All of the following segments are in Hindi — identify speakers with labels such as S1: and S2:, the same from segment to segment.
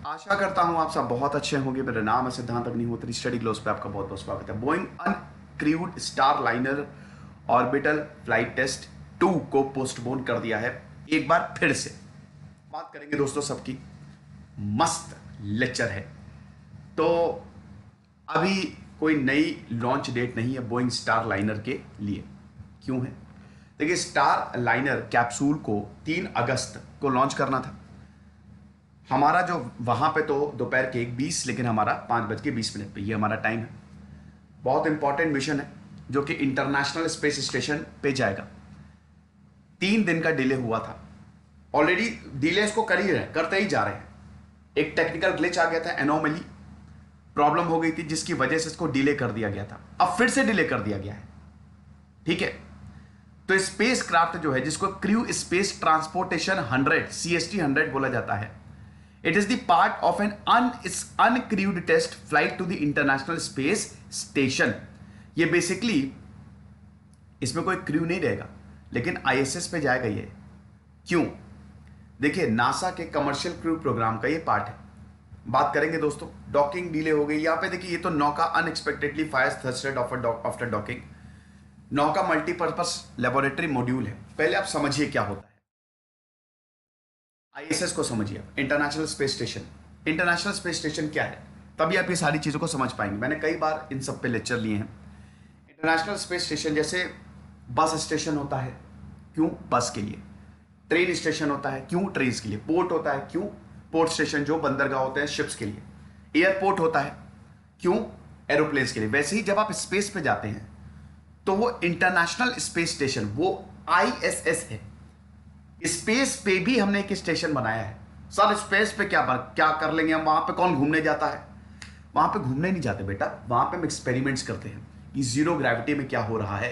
S1: आशा करता हूं आप सब बहुत अच्छे होंगे। मेरा नाम है सिद्धांत अग्निहोत्री। स्टडी ग्लोस पे आपका बहुत बहुत स्वागत है। Boeing uncrewed Starliner orbital flight test 2 को पोस्टपोन कर दिया है एक बार फिर से। बात करेंगे दोस्तों सबकी, मस्त लेक्चर है। तो अभी कोई नई लॉन्च डेट नहीं है बोइंग स्टार लाइनर के लिए। क्यों है? देखिए, स्टार लाइनर कैप्सूल को 3 अगस्त को लॉन्च करना था। हमारा जो वहां पे तो दोपहर के 1:20, लेकिन हमारा 5:20 पे ये हमारा टाइम है। बहुत इंपॉर्टेंट मिशन है जो कि इंटरनेशनल स्पेस स्टेशन पे जाएगा। 3 दिन का डिले हुआ था। ऑलरेडी डिले इसको कर ही रहे, करते ही जा रहे हैं। एक टेक्निकल ग्लिच आ गया था, एनोमली प्रॉब्लम हो गई थी जिसकी वजह से इसको डिले कर दिया गया था। अब फिर से डिले कर दिया गया है। ठीक है, तो स्पेस क्राफ्ट जो है, जिसको क्रू स्पेस ट्रांसपोर्टेशन 100 CST 100 बोला जाता है, it is the part of an uncrewed test flight to the International Space Station. ये बेसिकली, इसमें कोई क्रू नहीं रहेगा लेकिन ISS पे जाएगा ये। क्यों? देखिए, नासा के कमर्शियल क्रू प्रोग्राम का ये पार्ट है। बात करेंगे दोस्तों, डॉकिंग डिले हो गई। यहां पे देखिए, ये तो Nauka unexpectedly fires thrusted after docking. Nauka multipurpose laboratory module है। पहले आप समझिए क्या होता है। ISS को समझिए, international Space station. International Space station क्या है, तभी आप ये सारी चीज़ों को समझ पाएंगे। मैंने कई बार इन सब पे लेक्चर लिए हैं। इंटरनेशनल स्पेस स्टेशन जैसे बस स्टेशन होता है, क्यों? बस के लिए। ट्रेन स्टेशन होता है, क्यों? ट्रेन के लिए। पोर्ट होता है, क्यों? पोर्ट स्टेशन जो बंदरगाह होते हैं शिप्स के लिए। एयरपोर्ट होता है, क्यों? एरोप्लेन्स के लिए। वैसे ही जब आप स्पेस पे जाते हैं तो वो इंटरनेशनल स्पेस स्टेशन, वो ISS है। स्पेस पे भी हमने एक स्टेशन बनाया है। सर, स्पेस पे क्या कर लेंगे हम? वहां पे कौन घूमने जाता है? वहां पे घूमने नहीं जाते बेटा, वहां पे हम एक्सपेरिमेंट्स करते हैं कि जीरो ग्रेविटी में क्या हो रहा है,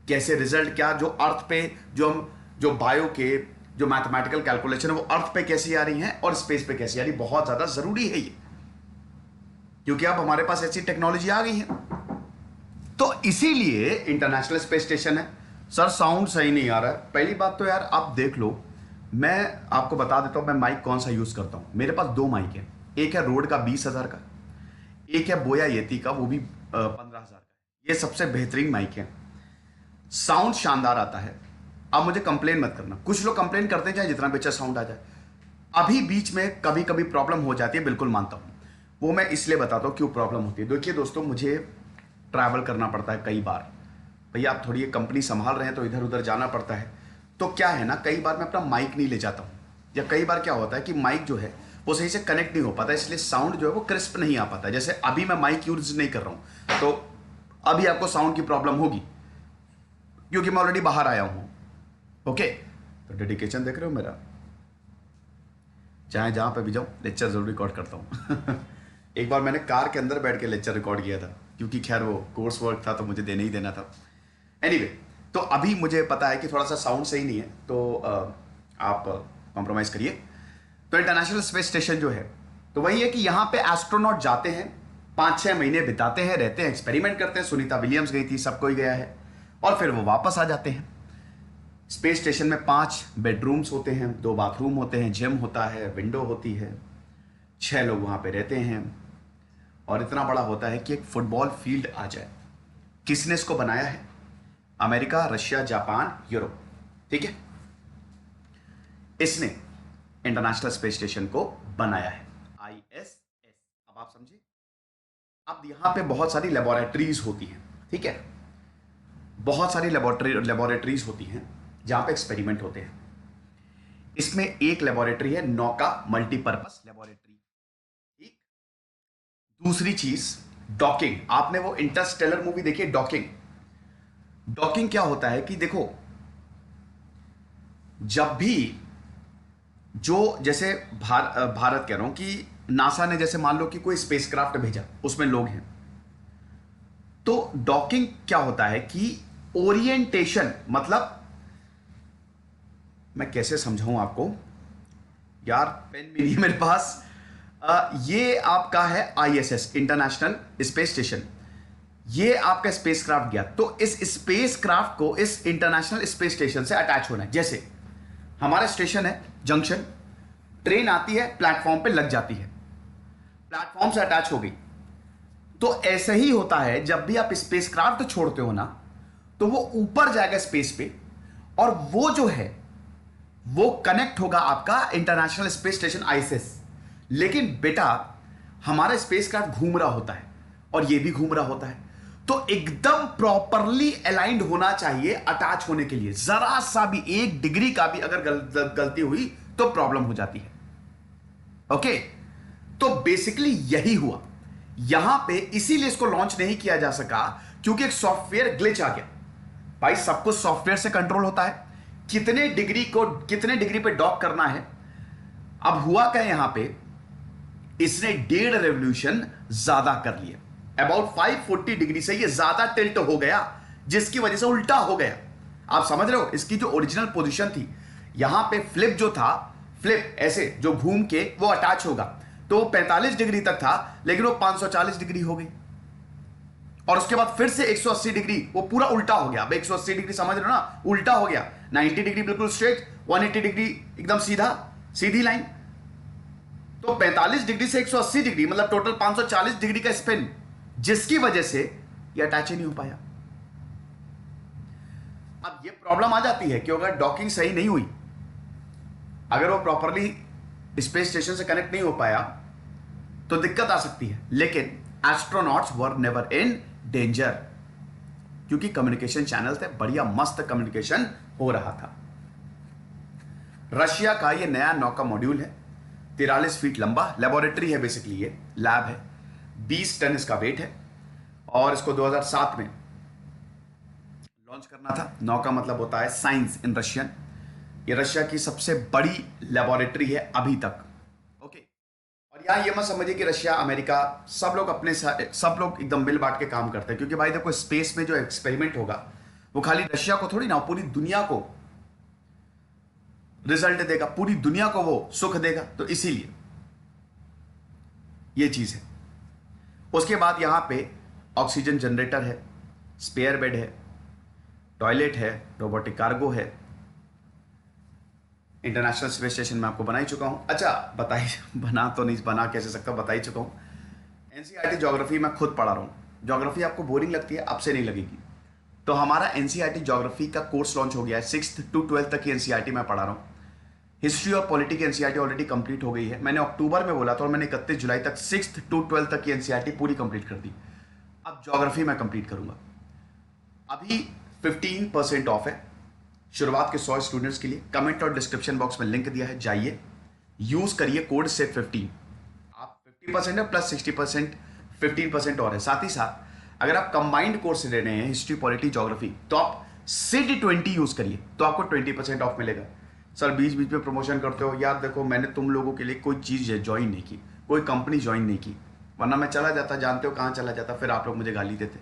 S1: कैसे रिजल्ट, क्या जो अर्थ पे जो बायो के जो मैथमेटिकल कैलकुलेशन है वो अर्थ पे कैसी आ रही हैं और स्पेस पे कैसी आ रही। बहुत ज्यादा जरूरी है ये, क्योंकि अब हमारे पास ऐसी टेक्नोलॉजी आ गई है। तो इसीलिए इंटरनेशनल स्पेस स्टेशन है। सर, साउंड सही नहीं आ रहा है। पहली बात तो यार आप देख लो, मैं आपको बता देता हूं मैं माइक कौन सा यूज करता हूं। मेरे पास 2 माइक है। एक है रोड का 20,000 का, एक है बोया येती का, वो भी 15,000 का। ये सबसे बेहतरीन माइक है, साउंड शानदार आता है। अब मुझे कंप्लेन मत करना। कुछ लोग कंप्लेन करते हैं चाहे जितना बेचा साउंड आ जाए, अभी बीच में कभी कभी प्रॉब्लम हो जाती है, बिल्कुल मानता हूं। वो मैं इसलिए बताता हूं क्यों प्रॉब्लम होती है। देखिए दोस्तों, मुझे ट्रैवल करना पड़ता है कई बार। भैया आप थोड़ी ये कंपनी संभाल रहे हैं तो इधर उधर जाना पड़ता है। तो क्या है ना, कई बार मैं अपना माइक नहीं ले जाता हूँ, या कई बार क्या होता है कि माइक जो है वो सही से कनेक्ट नहीं हो पाता, इसलिए साउंड जो है वो क्रिस्प नहीं आ पाता। जैसे अभी मैं माइक यूज नहीं कर रहा हूँ तो अभी आपको साउंड की प्रॉब्लम होगी, क्योंकि मैं ऑलरेडी बाहर आया हूँ। ओके, तो डेडिकेशन देख रहे हो मेरा, चाहे जहाँ पे भी जाऊँ लेक्चर जरूर रिकॉर्ड करता हूँ। एक बार मैंने कार के अंदर बैठ के लेक्चर रिकॉर्ड किया था, क्योंकि खैर वो कोर्स वर्क था तो मुझे देना ही देना था। एनीवे, तो अभी मुझे पता है कि थोड़ा सा साउंड सही नहीं है, तो आप कॉम्प्रोमाइज करिए। तो इंटरनेशनल स्पेस स्टेशन जो है, तो वही है कि यहाँ पे एस्ट्रोनॉट जाते हैं, 5-6 महीने बिताते हैं, रहते हैं, एक्सपेरिमेंट करते हैं। सुनीता विलियम्स गई थी, सब कोई गया है, और फिर वो वापस आ जाते हैं। स्पेस स्टेशन में 5 बेडरूम्स होते हैं, 2 बाथरूम होते हैं, जिम होता है, विंडो होती है, 6 लोग वहाँ पे रहते हैं, और इतना बड़ा होता है कि एक फुटबॉल फील्ड आ जाए। किसने इसको बनाया है? America, Russia, Japan, Europe. ठीक है, इसने इंटरनेशनल स्पेस स्टेशन को बनाया है, ISS। अब आप समझिए, अब यहां पे बहुत सारी लेबोरेटरीज होती हैं। ठीक है, बहुत सारी लेबोरेटरीज होती हैं जहां पे एक्सपेरिमेंट होते हैं। इसमें एक लेबोरेटरी है नौका मल्टीपर्पस लेबोरेटरी। ठीक, दूसरी चीज डॉकिंग। आपने वो इंटरस्टेलर मूवी देखी है, डॉकिंग? डॉकिंग क्या होता है कि देखो, जब भी जो जैसे भारत कह रहा हूं कि नासा ने जैसे मान लो कि कोई स्पेसक्राफ्ट भेजा, उसमें लोग हैं, तो डॉकिंग क्या होता है कि ओरिएंटेशन, मतलब मैं कैसे समझाऊं आपको यार, पेन भी नहीं है मेरे पास। ये आपका है ISS, इंटरनेशनल स्पेस स्टेशन। ये आपका स्पेसक्राफ्ट गया, तो इस स्पेसक्राफ्ट को इस इंटरनेशनल स्पेस स्टेशन से अटैच होना है। जैसे हमारा स्टेशन है जंक्शन, ट्रेन आती है, प्लेटफॉर्म पे लग जाती है, प्लेटफॉर्म से अटैच हो गई। तो ऐसे ही होता है, जब भी आप स्पेसक्राफ्ट छोड़ते हो ना, तो वो ऊपर जाएगा स्पेस पे, और वो जो है वो कनेक्ट होगा आपका इंटरनेशनल स्पेस स्टेशन आईएसएस। लेकिन बेटा हमारा स्पेसक्राफ्ट घूम रहा होता है और ये भी घूम रहा होता है, तो एकदम प्रॉपरली अलाइंड होना चाहिए अटैच होने के लिए। जरा सा भी 1 डिग्री का भी अगर गलती हुई तो प्रॉब्लम हो जाती है। ओके, तो बेसिकली यही हुआ यहां पे, इसीलिए इसको लॉन्च नहीं किया जा सका, क्योंकि एक सॉफ्टवेयर ग्लिच आ गया। भाई सब कुछ सॉफ्टवेयर से कंट्रोल होता है, कितने डिग्री पे डॉक करना है। अब हुआ क्या यहां पे, इसने 1.5 रेवोल्यूशन ज्यादा कर लिया, अबाउट 540 डिग्री से ये ज्यादा टिल्ट हो गया, जिसकी वजह से उल्टा हो गया। आप समझ रहे हो, इसकी जो ओरिजिनल पोजीशन थी, यहां पे फ्लिप जो था, फ्लिप ऐसे जो घूम के वो अटैच होगा, तो वो 45 डिग्री तक था, लेकिन वो 540 डिग्री हो गई, और उसके बाद फिर से 180 डिग्री वो पूरा उल्टा हो गया। अब 180 डिग्री समझ रहे हो ना, उल्टा हो गया। 90 डिग्री बिल्कुल स्ट्रेट, 180 डिग्री एकदम सीधी लाइन। तो 45 डिग्री से 180 डिग्री मतलब टोटल 540 डिग्री का स्पिन, जिसकी वजह से ये अटैच ही नहीं हो पाया। अब ये प्रॉब्लम आ जाती है कि अगर डॉकिंग सही नहीं हुई, अगर वो प्रॉपरली स्पेस स्टेशन से कनेक्ट नहीं हो पाया, तो दिक्कत आ सकती है। लेकिन astronauts were never in danger, क्योंकि कम्युनिकेशन चैनल थे, बढ़िया मस्त कम्युनिकेशन हो रहा था। रशिया का ये नया नौका मॉड्यूल है, 43 फीट लंबा, लेबोरेटरी है बेसिकली, ये लैब है, 20 टन इसका वेट है, और इसको 2007 में लॉन्च करना था। नौका मतलब होता है साइंस इन रशियन। ये रशिया की सबसे बड़ी लेबोरेटरी है अभी तक। ओके, और यहां ये मत समझिए कि रशिया अमेरिका सब लोग एकदम मिल बांट के काम करते हैं, क्योंकि भाई देखो स्पेस में जो एक्सपेरिमेंट होगा वो खाली रशिया को थोड़ी ना, पूरी दुनिया को रिजल्ट देगा, पूरी दुनिया को वो सुख देगा। तो इसीलिए ये चीज है। उसके बाद यहां पे ऑक्सीजन जनरेटर है, स्पेयर बेड है, टॉयलेट है, रोबोटिक कार्गो है। इंटरनेशनल स्पेस स्टेशन में आपको बना ही चुका हूं। अच्छा बताइए, बना कैसे सकता, बता ही चुका हूं। एनसीईआरटी ज्योग्राफी मैं खुद पढ़ा रहा हूं। ज्योग्राफी आपको बोरिंग लगती है, आपसे नहीं लगेगी। तो हमारा एनसीईआरटी ज्योग्राफी का कोर्स लॉन्च हो गया है, 6th to 12th तक की एनसीईआरटी मैं पढ़ा रहा हूं। हिस्ट्री और पॉलिटी की एनसीईआरटी ऑलरेडी कंप्लीट हो गई है। मैंने अक्टूबर में बोला था, और मैंने 31 जुलाई तक 6th to 12th तक की एनसीईआरटी पूरी कंप्लीट कर दी। अब ज्योग्राफी मैं कंप्लीट करूंगा। अभी 15% ऑफ है शुरुआत के 100 स्टूडेंट्स के लिए। कमेंट और डिस्क्रिप्शन बॉक्स में लिंक दिया है, जाइए यूज करिए कोड से 15। आप 50% है प्लस 60%, 15% और है। साथ ही साथ अगर आप कंबाइंड कोर्स ले रहे हैं हिस्ट्री पॉलिटी ज्योग्राफी, तो आप सिड 20 यूज करिए, तो आपको 20% ऑफ मिलेगा। सर बीच बीच में प्रमोशन करते हो यार, देखो मैंने तुम लोगों के लिए कोई चीज़ ज्वाइन नहीं की, कोई कंपनी ज्वाइन नहीं की, वरना मैं चला जाता, जानते हो कहाँ चला जाता, फिर आप लोग मुझे गाली देते।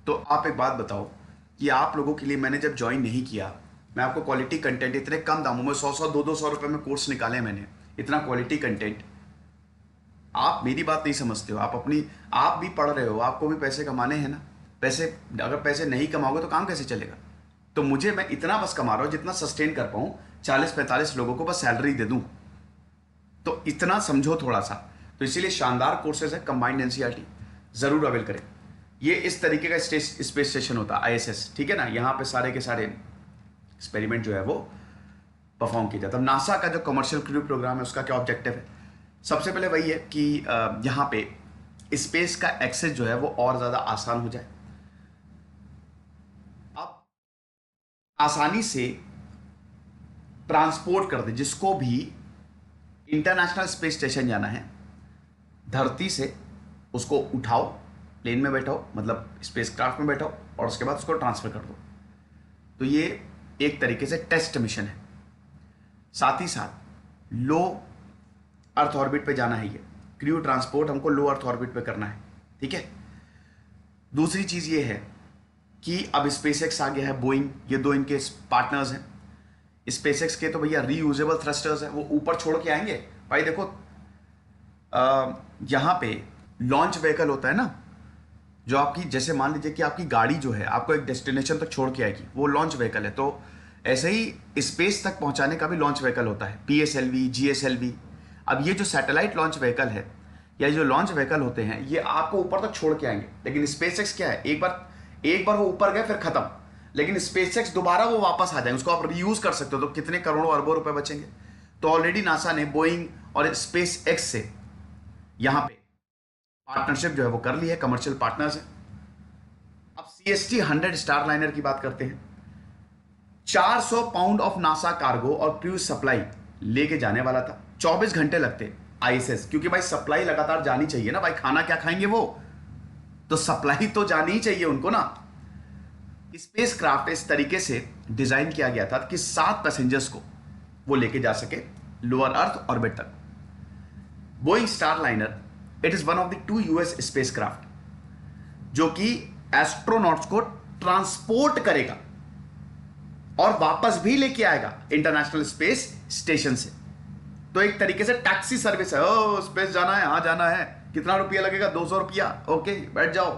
S1: तो आप एक बात बताओ कि आप लोगों के लिए मैंने जब ज्वाइन नहीं किया, मैं आपको क्वालिटी कंटेंट इतने कम दामों में 100 200 रुपए में कोर्स निकाले मैंने, इतना क्वालिटी कंटेंट। आप मेरी बात नहीं समझते हो, आप भी पढ़ रहे हो, आपको भी पैसे कमाने हैं ना। पैसे अगर पैसे नहीं कमाओगे तो काम कैसे चलेगा। तो मुझे, मैं इतना बस कमा रहा हूँ जितना सस्टेन कर पाऊँ, 40-45 लोगों को बस सैलरी दे दूँ, तो इतना समझो थोड़ा सा। तो इसीलिए शानदार कोर्सेज है, कंबाइंड एनसीईआरटी जरूर अवेल करें। ये इस तरीके का स्पेस स्टेशन होता है आईएसएस, ठीक है ना। यहाँ पे सारे के सारे एक्सपेरिमेंट जो है वो परफॉर्म किया जाता है। नासा का जो कमर्शियल क्रू प्रोग्राम है उसका क्या ऑब्जेक्टिव है, सबसे पहले वही है कि यहाँ पे स्पेस का एक्सेस जो है वो और ज़्यादा आसान हो जाए। आप आसानी से ट्रांसपोर्ट कर दे, जिसको भी इंटरनेशनल स्पेस स्टेशन जाना है, धरती से उसको उठाओ, प्लेन में बैठाओ, मतलब स्पेस क्राफ्ट में बैठाओ, और उसके बाद उसको ट्रांसफर कर दो। तो ये एक तरीके से टेस्ट मिशन है। साथ ही साथ लो अर्थ ऑर्बिट पे जाना है, ये क्रू ट्रांसपोर्ट हमको लो अर्थ ऑर्बिट पे करना है, ठीक है। दूसरी चीज़ ये है कि अब स्पेसएक्स आ गया है, बोइंग, ये दो इनके पार्टनर्स हैं। स्पेसएक्स के तो भैया रीयूजेबल थ्रस्टर्स हैं, वो ऊपर छोड़ के आएंगे। भाई देखो यहाँ पे लॉन्च व्हीकल होता है ना, जो आपकी, जैसे मान लीजिए कि आपकी गाड़ी जो है आपको एक डेस्टिनेशन तक छोड़ के आएगी, वो लॉन्च व्हीकल है। तो ऐसे ही स्पेस तक पहुंचाने का भी लॉन्च व्हीकल होता है, PSLV, GSLV। अब ये जो सैटेलाइट लॉन्च व्हीकल है, या जो लॉन्च व्हीकल होते हैं ये आपको ऊपर तक छोड़ के आएंगे, लेकिन स्पेसएक्स क्या है, एक बार वो ऊपर गए फिर खत्म, लेकिन स्पेसएक्स दोबारा वो वापस आ जाएंगे, उसको आप रीयूज कर सकते हो, तो कितने करोड़ों अरबों रुपए बचेंगे। तो ऑलरेडी नासा ने बोइंग और स्पेसएक्स से यहां पे पार्टनरशिप जो है वो कर ली है, कमर्शियल पार्टनर्स है। अब CST-100 स्टारलाइनर की बात करते हैं। 400 पाउंड ऑफ नासा कार्गो और क्रूज सप्लाई लेके जाने वाला था, 24 घंटे लगते ISS, क्योंकि भाई सप्लाई लगातार जानी चाहिए ना भाई, खाना क्या खाएंगे वो, तो सप्लाई तो जानी ही चाहिए उनको ना। स्पेस क्राफ्ट इस तरीके से डिजाइन किया गया था कि 7 पैसेंजर्स को वो लेके जा सके लोअर अर्थ ऑर्बिट तक। Boeing Starliner it is one of the 2 US space craft जो कि एस्ट्रोनॉट्स को ट्रांसपोर्ट करेगा और वापस भी लेके आएगा इंटरनेशनल स्पेस स्टेशन से। तो एक तरीके से टैक्सी सर्विस है, ओ स्पेस जाना है, हाँ जाना है, कितना रुपया लगेगा, 200 रुपया, ओके बैठ जाओ,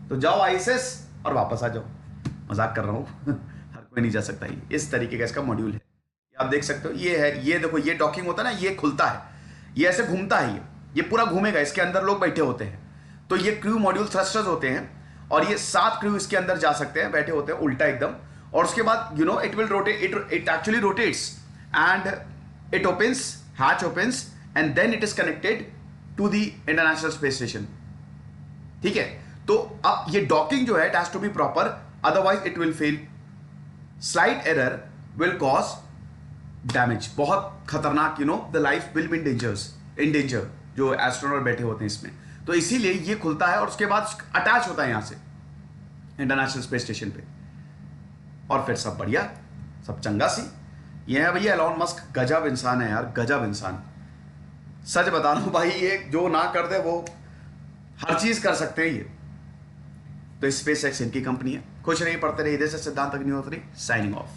S1: तो जाओ ISS और वापस आ जाओ। मजाक कर रहा हूं हर कोई नहीं जा सकता, ये इस तरीके का इसका मॉड्यूल है। आप देख सकते हो ये है, ये देखो ये डॉकिंग होता है ना, ये खुलता है, ये ऐसे घूमता है, ये पूरा घूमेगा, इसके अंदर लोग बैठे होते हैं, तो ये क्रू मॉड्यूल थ्रस्टर्स होते हैं और ये 7 क्रू इसके अंदर जा सकते हैं, बैठे होते हैं उल्टा एकदम, और उसके बाद it will rotate, it actually rotates and it opens, hatch opens and then it is connected to the international space station। ठीक है, तो अब ये डॉकिंग जो है it has to be proper, otherwise it will fail, slight error will cause damage, बहुत खतरनाक, the life will be in danger जो एस्ट्रोनॉट बैठे होते हैं इसमें। तो इसीलिए ये खुलता है और उसके बाद अटैच होता है यहां से इंटरनेशनल स्पेस स्टेशन पे, और फिर सब बढ़िया, सब चंगा सी। ये है भैया एलॉन मस्क, गजब इंसान है यार, गजब इंसान। सच बता रहा हूं भाई, ये जो ना कर दे वो हर चीज कर सकते हैं ये। तो स्पेस एक्स इनकी कंपनी है। खुश रहिए, पढ़ते रहिए। इधर से सिद्धांत अग्निहोत्री साइनिंग ऑफ।